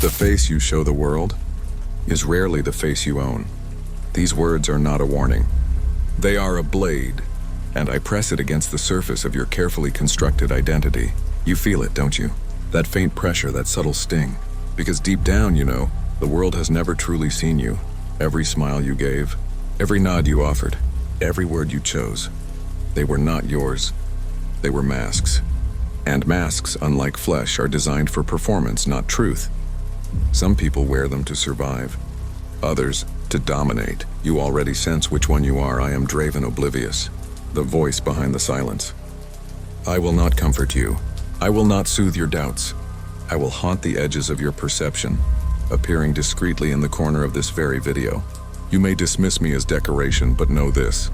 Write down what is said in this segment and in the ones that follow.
The face you show the world is rarely the face you own. These words are not a warning. They are a blade, and I press it against the surface of your carefully constructed identity. You feel it, don't you? That faint pressure, that subtle sting. Because deep down, you know, the world has never truly seen you. Every smile you gave, every nod you offered, every word you chose, they were not yours. They were masks. And masks, unlike flesh, are designed for performance, not truth. Some people wear them to survive. Others, to dominate. You already sense which one you are. I am Draven Oblivious, the voice behind the silence. I will not comfort you. I will not soothe your doubts. I will haunt the edges of your perception, appearing discreetly in the corner of this very video. You may dismiss me as decoration, but know this.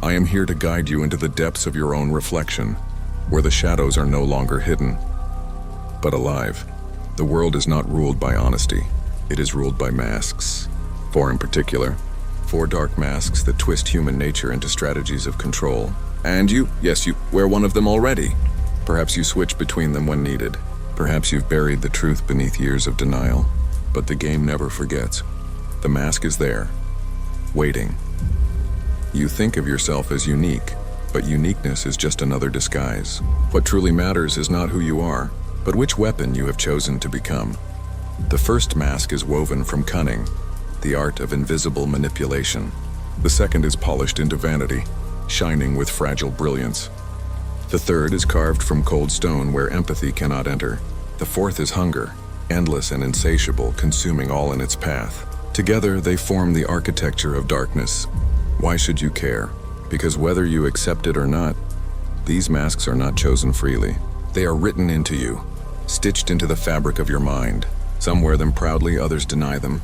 I am here to guide you into the depths of your own reflection, where the shadows are no longer hidden, but alive. The world is not ruled by honesty. It is ruled by masks. Four in particular. 4 dark masks that twist human nature into strategies of control. And you, yes, you wear one of them already. Perhaps you switch between them when needed. Perhaps you've buried the truth beneath years of denial. But the game never forgets. The mask is there, waiting. You think of yourself as unique, but uniqueness is just another disguise. What truly matters is not who you are, but which weapon you have chosen to become. The first mask is woven from cunning, the art of invisible manipulation. The second is polished into vanity, shining with fragile brilliance. The third is carved from cold stone where empathy cannot enter. The fourth is hunger, endless and insatiable, consuming all in its path. Together, they form the architecture of darkness. Why should you care? Because whether you accept it or not, these masks are not chosen freely. They are written into you, stitched into the fabric of your mind. Some wear them proudly, others deny them.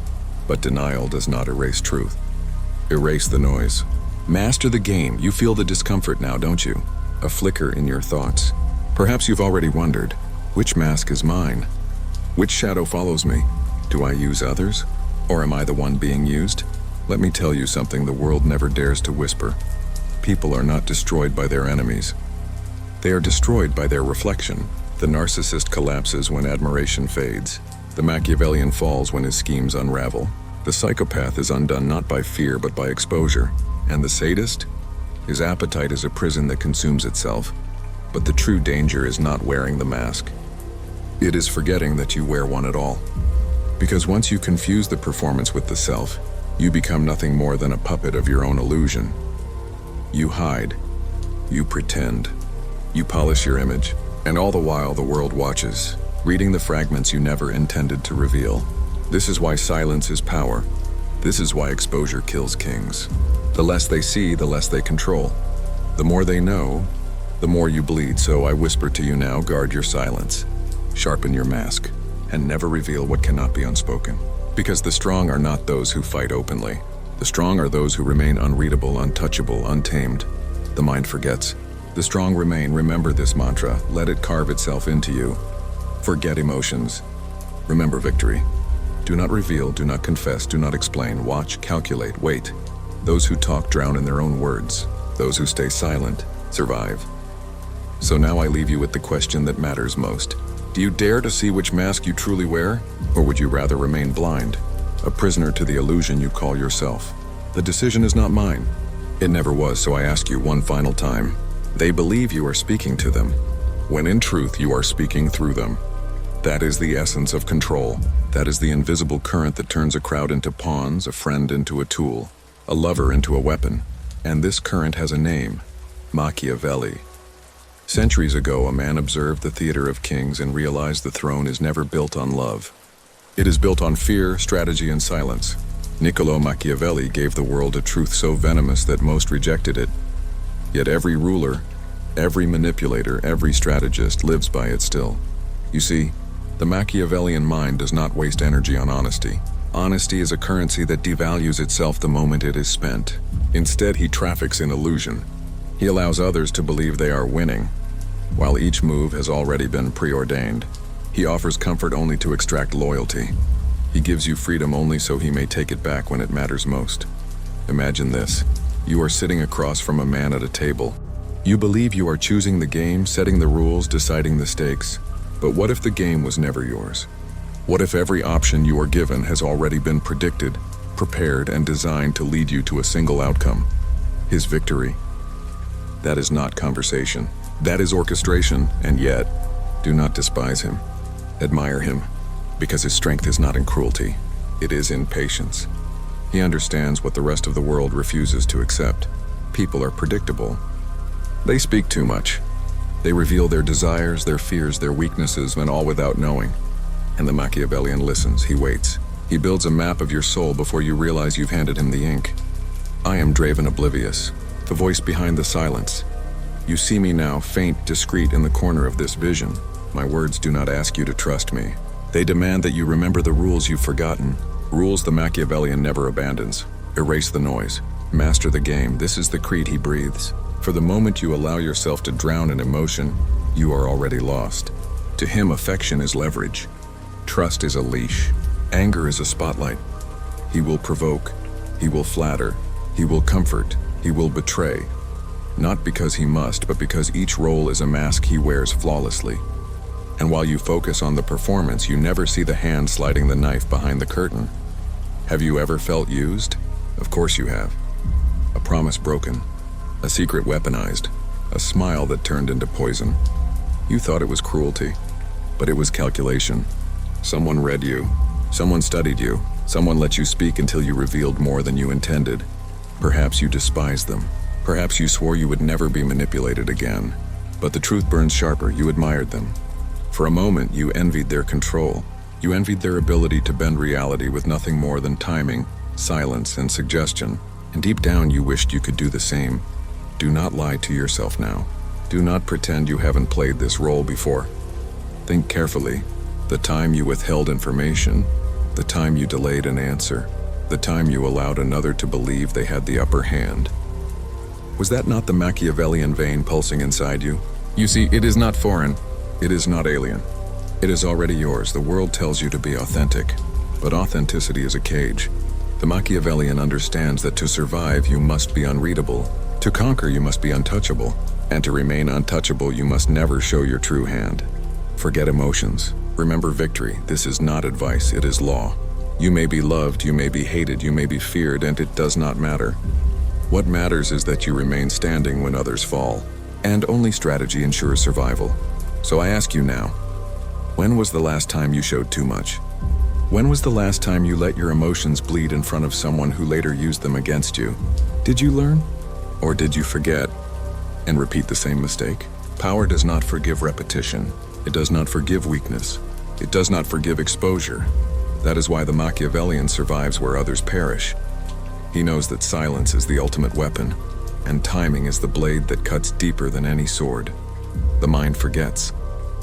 But denial does not erase truth. Erase the noise. Master the game. You feel the discomfort now, don't you? A flicker in your thoughts. Perhaps you've already wondered, which mask is mine? Which shadow follows me? Do I use others? Or am I the one being used? Let me tell you something the world never dares to whisper. People are not destroyed by their enemies. They are destroyed by their reflection. The narcissist collapses when admiration fades. The Machiavellian falls when his schemes unravel. The psychopath is undone not by fear but by exposure. And the sadist? His appetite is a prison that consumes itself. But the true danger is not wearing the mask. It is forgetting that you wear one at all. Because once you confuse the performance with the self, you become nothing more than a puppet of your own illusion. You hide. You pretend. You polish your image. And all the while the world watches, reading the fragments you never intended to reveal. This is why silence is power. This is why exposure kills kings. The less they see, the less they control. The more they know, the more you bleed. So I whisper to you now, guard your silence. Sharpen your mask, and never reveal what cannot be unspoken. Because the strong are not those who fight openly. The strong are those who remain unreadable, untouchable, untamed. The mind forgets. The strong remain. Remember this mantra. Let it carve itself into you. Forget emotions. Remember victory. Do not reveal, do not confess, do not explain. Watch, calculate, wait. Those who talk drown in their own words. Those who stay silent survive. So now I leave you with the question that matters most. Do you dare to see which mask you truly wear? Or would you rather remain blind, a prisoner to the illusion you call yourself? The decision is not mine. It never was, so I ask you one final time. They believe you are speaking to them, when in truth you are speaking through them. That is the essence of control. That is the invisible current that turns a crowd into pawns, a friend into a tool, a lover into a weapon. And this current has a name: Machiavelli. Centuries ago, a man observed the theater of kings and realized the throne is never built on love. It is built on fear, strategy, and silence. Niccolo Machiavelli gave the world a truth so venomous that most rejected it. Yet every ruler, every manipulator, every strategist lives by it still. You see, the Machiavellian mind does not waste energy on honesty. Honesty is a currency that devalues itself the moment it is spent. Instead, he traffics in illusion. He allows others to believe they are winning, while each move has already been preordained. He offers comfort only to extract loyalty. He gives you freedom only so he may take it back when it matters most. Imagine this. You are sitting across from a man at a table. You believe you are choosing the game, setting the rules, deciding the stakes. But what if the game was never yours? What if every option you are given has already been predicted, prepared, and designed to lead you to a single outcome? His victory. That is not conversation. That is orchestration, and yet, do not despise him. Admire him, because his strength is not in cruelty. It is in patience. He understands what the rest of the world refuses to accept. People are predictable. They speak too much. They reveal their desires, their fears, their weaknesses, and all without knowing. And the Machiavellian listens, he waits. He builds a map of your soul before you realize you've handed him the ink. I am Draven Oblivious, the voice behind the silence. You see me now, faint, discreet in the corner of this vision. My words do not ask you to trust me. They demand that you remember the rules you've forgotten. Rules the Machiavellian never abandons. Erase the noise. Master the game. This is the creed he breathes. For the moment you allow yourself to drown in emotion, you are already lost. To him, affection is leverage. Trust is a leash. Anger is a spotlight. He will provoke. He will flatter. He will comfort. He will betray. Not because he must, but because each role is a mask he wears flawlessly. And while you focus on the performance, you never see the hand sliding the knife behind the curtain. Have you ever felt used? Of course you have. A promise broken. A secret weaponized. A smile that turned into poison. You thought it was cruelty, but it was calculation. Someone read you. Someone studied you. Someone let you speak until you revealed more than you intended. Perhaps you despised them. Perhaps you swore you would never be manipulated again. But the truth burns sharper. You admired them. For a moment, you envied their control. You envied their ability to bend reality with nothing more than timing, silence, and suggestion. And deep down, you wished you could do the same. Do not lie to yourself now. Do not pretend you haven't played this role before. Think carefully. The time you withheld information, the time you delayed an answer, the time you allowed another to believe they had the upper hand. Was that not the Machiavellian vein pulsing inside you? You see, it is not foreign. It is not alien. It is already yours. The world tells you to be authentic, but authenticity is a cage. The Machiavellian understands that to survive, you must be unreadable. To conquer, you must be untouchable. And to remain untouchable, you must never show your true hand. Forget emotions. Remember victory. This is not advice, it is law. You may be loved, you may be hated, you may be feared, and it does not matter. What matters is that you remain standing when others fall. And only strategy ensures survival. So I ask you now, when was the last time you showed too much? When was the last time you let your emotions bleed in front of someone who later used them against you? Did you learn? Or did you forget and repeat the same mistake? Power does not forgive repetition. It does not forgive weakness. It does not forgive exposure. That is why the Machiavellian survives where others perish. He knows that silence is the ultimate weapon, and timing is the blade that cuts deeper than any sword. The mind forgets.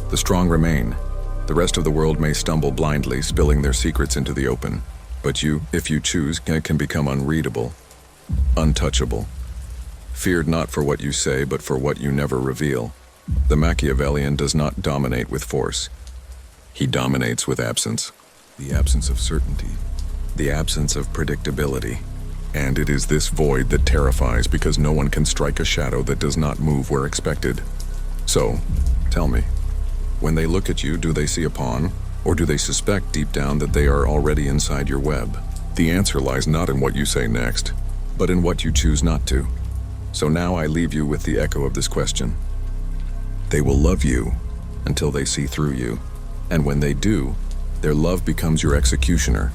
The strong remain. The rest of the world may stumble blindly, spilling their secrets into the open. But you, if you choose, can become unreadable, untouchable. Feared not for what you say, but for what you never reveal. The Machiavellian does not dominate with force. He dominates with absence. The absence of certainty. The absence of predictability. And it is this void that terrifies because no one can strike a shadow that does not move where expected. So, tell me, when they look at you, do they see a pawn? Or do they suspect deep down that they are already inside your web? The answer lies not in what you say next, but in what you choose not to. So now I leave you with the echo of this question. They will love you until they see through you. And when they do, their love becomes your executioner.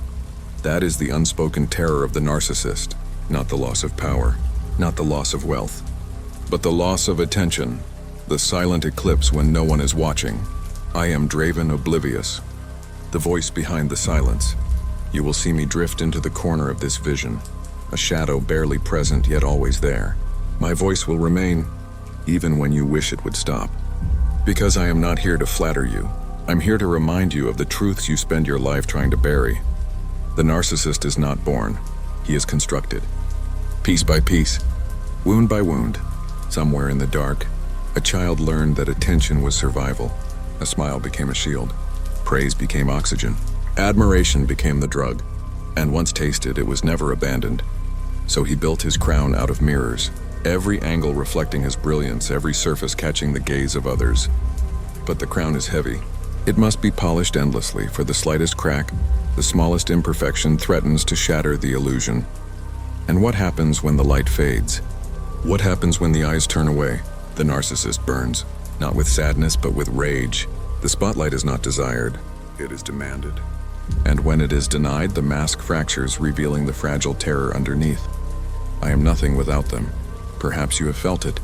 That is the unspoken terror of the narcissist, not the loss of power, not the loss of wealth, but the loss of attention, the silent eclipse when no one is watching. I am Draven Oblivious, the voice behind the silence. You will see me drift into the corner of this vision, a shadow barely present yet always there. My voice will remain, even when you wish it would stop. Because I am not here to flatter you. I'm here to remind you of the truths you spend your life trying to bury. The narcissist is not born. He is constructed. Piece by piece, wound by wound, somewhere in the dark, a child learned that attention was survival. A smile became a shield. Praise became oxygen. Admiration became the drug. And once tasted, it was never abandoned. So he built his crown out of mirrors, every angle reflecting his brilliance, every surface catching the gaze of others. But the crown is heavy. It must be polished endlessly, for the slightest crack, the smallest imperfection threatens to shatter the illusion. And what happens when the light fades? What happens when the eyes turn away? The narcissist burns, not with sadness but with rage. The spotlight is not desired, it is demanded. And when it is denied, the mask fractures, revealing the fragile terror underneath. I am nothing without them. Perhaps you have felt it.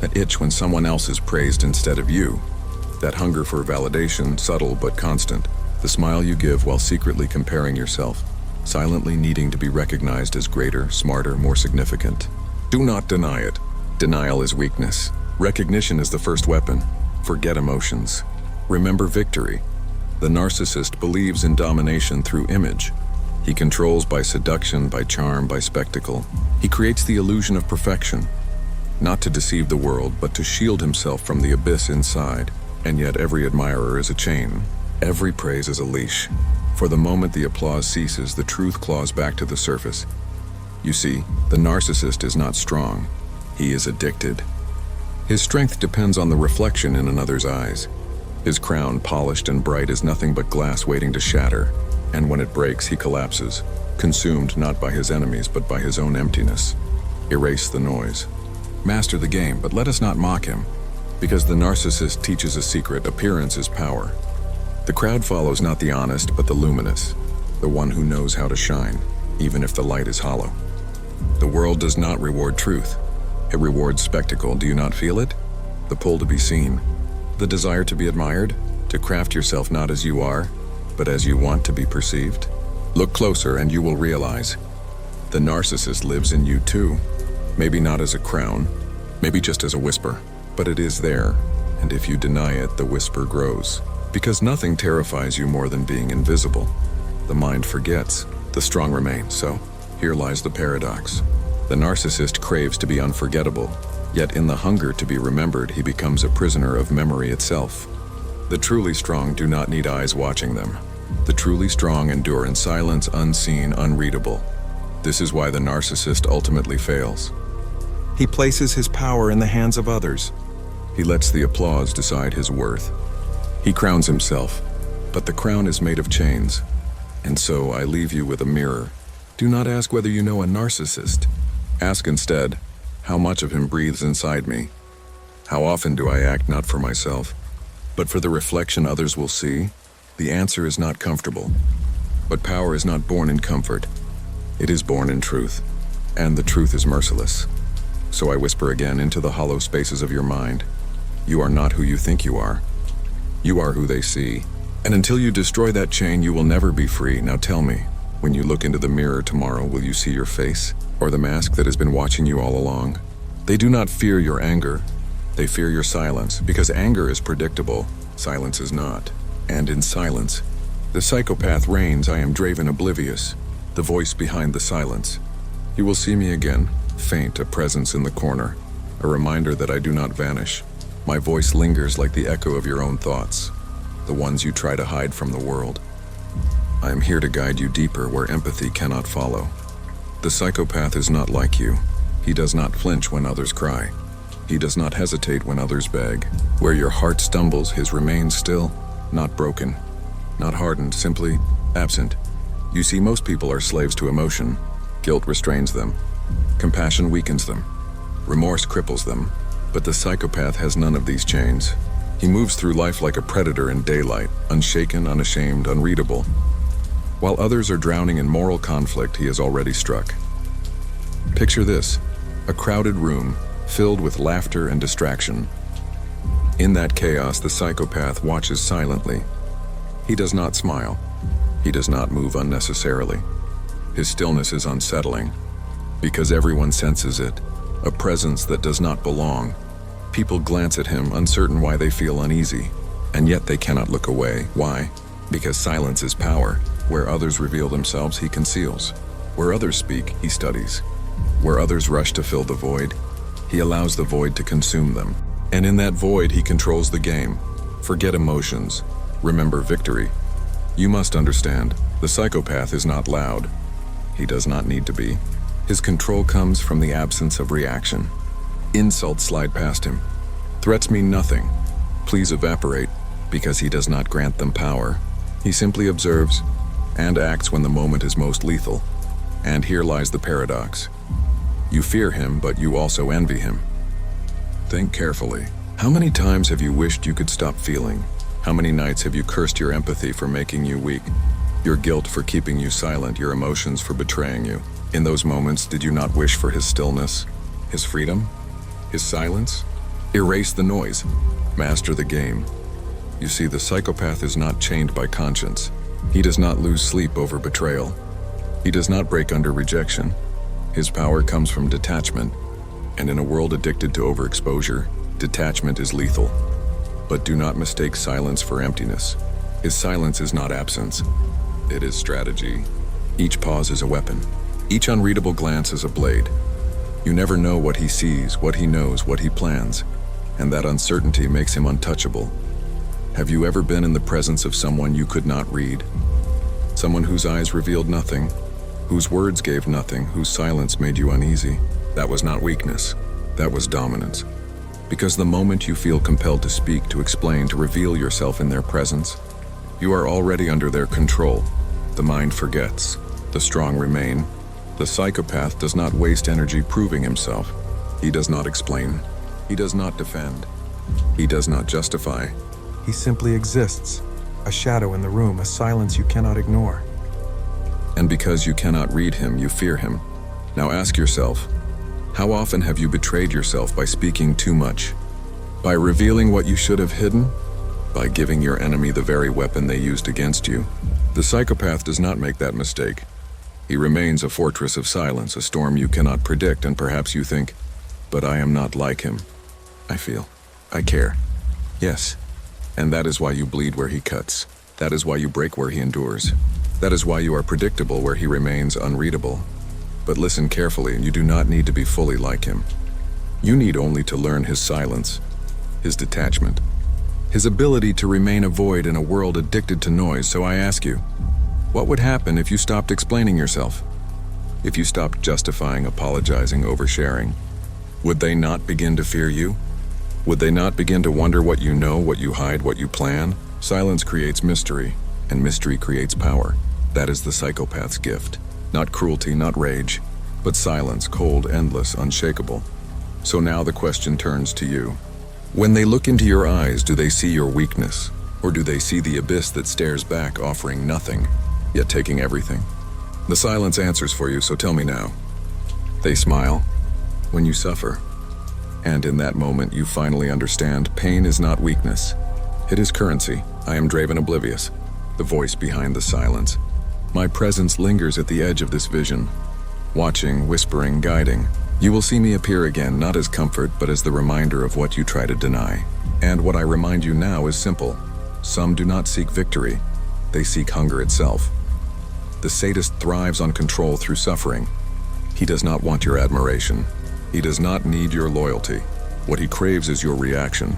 That itch when someone else is praised instead of you. That hunger for validation, subtle but constant. The smile you give while secretly comparing yourself, silently needing to be recognized as greater, smarter, more significant. Do not deny it. Denial is weakness. Recognition is the first weapon. Forget emotions. Remember victory. The narcissist believes in domination through image. He controls by seduction, by charm, by spectacle. He creates the illusion of perfection, not to deceive the world, but to shield himself from the abyss inside. And yet every admirer is a chain. Every praise is a leash. For the moment the applause ceases, the truth claws back to the surface. You see, the narcissist is not strong. He is addicted. His strength depends on the reflection in another's eyes. His crown, polished and bright, is nothing but glass waiting to shatter. And when it breaks, he collapses, consumed not by his enemies, but by his own emptiness. Erase the noise. Master the game, but let us not mock him. Because the narcissist teaches a secret: appearance is power. The crowd follows not the honest, but the luminous, the one who knows how to shine, even if the light is hollow. The world does not reward truth. It rewards spectacle. Do you not feel it? The pull to be seen, the desire to be admired, to craft yourself not as you are, but as you want to be perceived. Look closer and you will realize the narcissist lives in you too. Maybe not as a crown, maybe just as a whisper, but it is there, and if you deny it, the whisper grows. Because nothing terrifies you more than being invisible. The mind forgets, the strong remain. So, here lies the paradox. The narcissist craves to be unforgettable, yet in the hunger to be remembered, he becomes a prisoner of memory itself. The truly strong do not need eyes watching them. The truly strong endure in silence, unseen, unreadable. This is why the narcissist ultimately fails. He places his power in the hands of others. He lets the applause decide his worth. He crowns himself, but the crown is made of chains. And so I leave you with a mirror. Do not ask whether you know a narcissist. Ask instead, how much of him breathes inside me? How often do I act not for myself, but for the reflection others will see? The answer is not comfortable. But power is not born in comfort. It is born in truth. And the truth is merciless. So I whisper again into the hollow spaces of your mind. You are not who you think you are. You are who they see. And until you destroy that chain, you will never be free. Now tell me, when you look into the mirror tomorrow, will you see your face? Or the mask that has been watching you all along? They do not fear your anger. They fear your silence, because anger is predictable, silence is not. And in silence, the psychopath reigns. I am Draven oblivious, the voice behind the silence. You will see me again, faint, a presence in the corner, a reminder that I do not vanish. My voice lingers like the echo of your own thoughts, the ones you try to hide from the world. I am here to guide you deeper where empathy cannot follow. The psychopath is not like you. He does not flinch when others cry. He does not hesitate when others beg. Where your heart stumbles, his remains still, not broken, not hardened, simply absent. You see, most people are slaves to emotion. Guilt restrains them. Compassion weakens them. Remorse cripples them. But the psychopath has none of these chains. He moves through life like a predator in daylight, unshaken, unashamed, unreadable. While others are drowning in moral conflict, he has already struck. Picture this, a crowded room filled with laughter and distraction. In that chaos, the psychopath watches silently. He does not smile. He does not move unnecessarily. His stillness is unsettling, because everyone senses it, a presence that does not belong. People glance at him, uncertain why they feel uneasy, and yet they cannot look away. Why? Because silence is power. Where others reveal themselves, he conceals. Where others speak, he studies. Where others rush to fill the void, he allows the void to consume them. And in that void, he controls the game. Forget emotions. Remember victory. You must understand, the psychopath is not loud. He does not need to be. His control comes from the absence of reaction. Insults slide past him. Threats mean nothing. Pleas evaporate. because he does not grant them power. He simply observes and acts when the moment is most lethal. And here lies the paradox. You fear him, but you also envy him. Think carefully. How many times have you wished you could stop feeling? How many nights have you cursed your empathy for making you weak? Your guilt for keeping you silent, your emotions for betraying you. In those moments, did you not wish for his stillness, his freedom, his silence? Erase the noise. Master the game. You see, the psychopath is not chained by conscience. He does not lose sleep over betrayal. He does not break under rejection. His power comes from detachment, and in a world addicted to overexposure, detachment is lethal. But do not mistake silence for emptiness. His silence is not absence. It is strategy. Each pause is a weapon. Each unreadable glance is a blade. You never know what he sees, what he knows, what he plans, and that uncertainty makes him untouchable. Have you ever been in the presence of someone you could not read? Someone whose eyes revealed nothing, whose words gave nothing, whose silence made you uneasy? That was not weakness. That was dominance. Because the moment you feel compelled to speak, to explain, to reveal yourself in their presence, you are already under their control. The mind forgets. The strong remain. The psychopath does not waste energy proving himself. He does not explain. He does not defend. He does not justify. He simply exists, a shadow in the room, a silence you cannot ignore. And because you cannot read him, you fear him. Now ask yourself, how often have you betrayed yourself by speaking too much? By revealing what you should have hidden? By giving your enemy the very weapon they used against you? The psychopath does not make that mistake. He remains a fortress of silence, a storm you cannot predict, and perhaps you think, but I am not like him. I feel. I care. Yes. And that is why you bleed where he cuts. That is why you break where he endures. That is why you are predictable where he remains unreadable. But listen carefully, and you do not need to be fully like him. You need only to learn his silence, his detachment, his ability to remain a void in a world addicted to noise. So I ask you, what would happen if you stopped explaining yourself? If you stopped justifying, apologizing, oversharing? Would they not begin to fear you? Would they not begin to wonder what you know, what you hide, what you plan? Silence creates mystery, and mystery creates power. That is the psychopath's gift. Not cruelty, not rage, but silence, cold, endless, unshakable. So now the question turns to you. When they look into your eyes, do they see your weakness? Or do they see the abyss that stares back, offering nothing, yet taking everything? The silence answers for you, so tell me now. They smile when you suffer. And in that moment, you finally understand pain is not weakness. It is currency. I am Draven Oblivious, the voice behind the silence. My presence lingers at the edge of this vision, watching, whispering, guiding. You will see me appear again, not as comfort, but as the reminder of what you try to deny. And what I remind you now is simple. Some do not seek victory. They seek hunger itself. The sadist thrives on control through suffering. He does not want your admiration. He does not need your loyalty. What he craves is your reaction.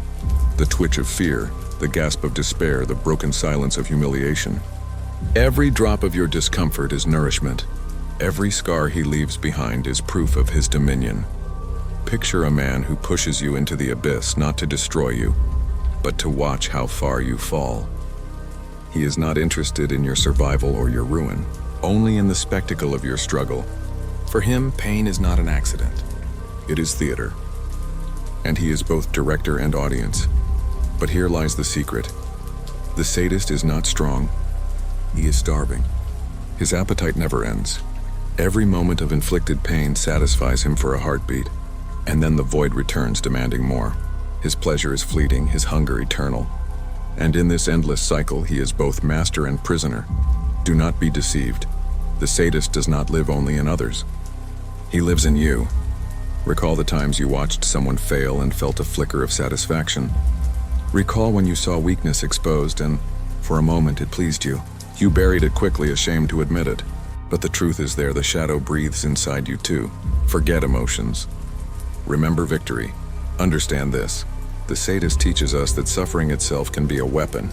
The twitch of fear, the gasp of despair, the broken silence of humiliation. Every drop of your discomfort is nourishment. Every scar he leaves behind is proof of his dominion. Picture a man who pushes you into the abyss not to destroy you, but to watch how far you fall. He is not interested in your survival or your ruin, only in the spectacle of your struggle. For him, pain is not an accident. It is theater. And he is both director and audience. But here lies the secret. The sadist is not strong. He is starving. His appetite never ends. Every moment of inflicted pain satisfies him for a heartbeat, and then the void returns demanding more. His pleasure is fleeting, his hunger eternal. And in this endless cycle, he is both master and prisoner. Do not be deceived. The sadist does not live only in others. He lives in you. Recall the times you watched someone fail and felt a flicker of satisfaction. Recall when you saw weakness exposed and, for a moment, it pleased you. You buried it quickly, ashamed to admit it. But the truth is there, the shadow breathes inside you too. Forget emotions. Remember victory. Understand this. The sadist teaches us that suffering itself can be a weapon.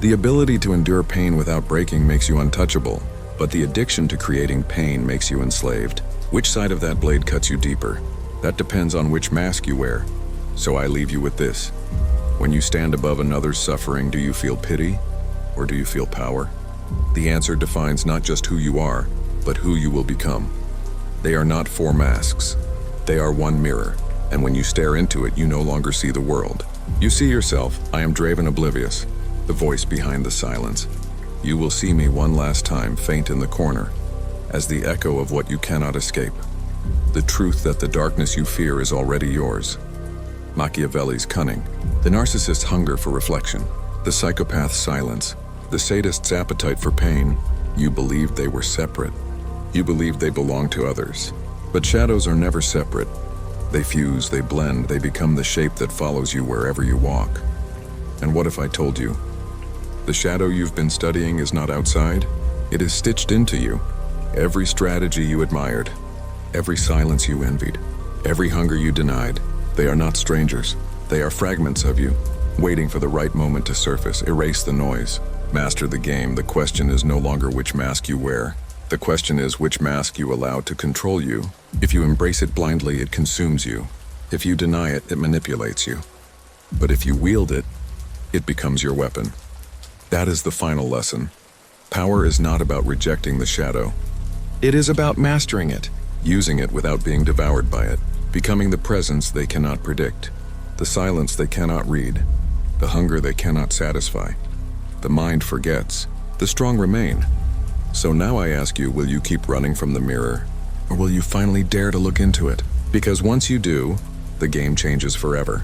The ability to endure pain without breaking makes you untouchable, but the addiction to creating pain makes you enslaved. Which side of that blade cuts you deeper? That depends on which mask you wear. So I leave you with this. When you stand above another's suffering, do you feel pity or do you feel power? The answer defines not just who you are, but who you will become. They are not four masks. They are one mirror, and when you stare into it, you no longer see the world. You see yourself. I am Draven Oblivious, the voice behind the silence. You will see me one last time, faint in the corner, as the echo of what you cannot escape. The truth that the darkness you fear is already yours. Machiavelli's cunning, the narcissist's hunger for reflection, the psychopath's silence, the sadist's appetite for pain. You believed they were separate. You believed they belonged to others. But shadows are never separate. They fuse, they blend, they become the shape that follows you wherever you walk. And what if I told you? The shadow you've been studying is not outside. It is stitched into you. Every strategy you admired, every silence you envied, every hunger you denied, they are not strangers. They are fragments of you, waiting for the right moment to surface. Erase the noise. Master the game. The question is no longer which mask you wear. The question is which mask you allow to control you. If you embrace it blindly, it consumes you. If you deny it, it manipulates you. But if you wield it, it becomes your weapon. That is the final lesson. Power is not about rejecting the shadow. It is about mastering it, using it without being devoured by it, becoming the presence they cannot predict, the silence they cannot read, the hunger they cannot satisfy. The mind forgets, the strong remain. So now I ask you, will you keep running from the mirror, or will you finally dare to look into it? Because once you do, the game changes forever.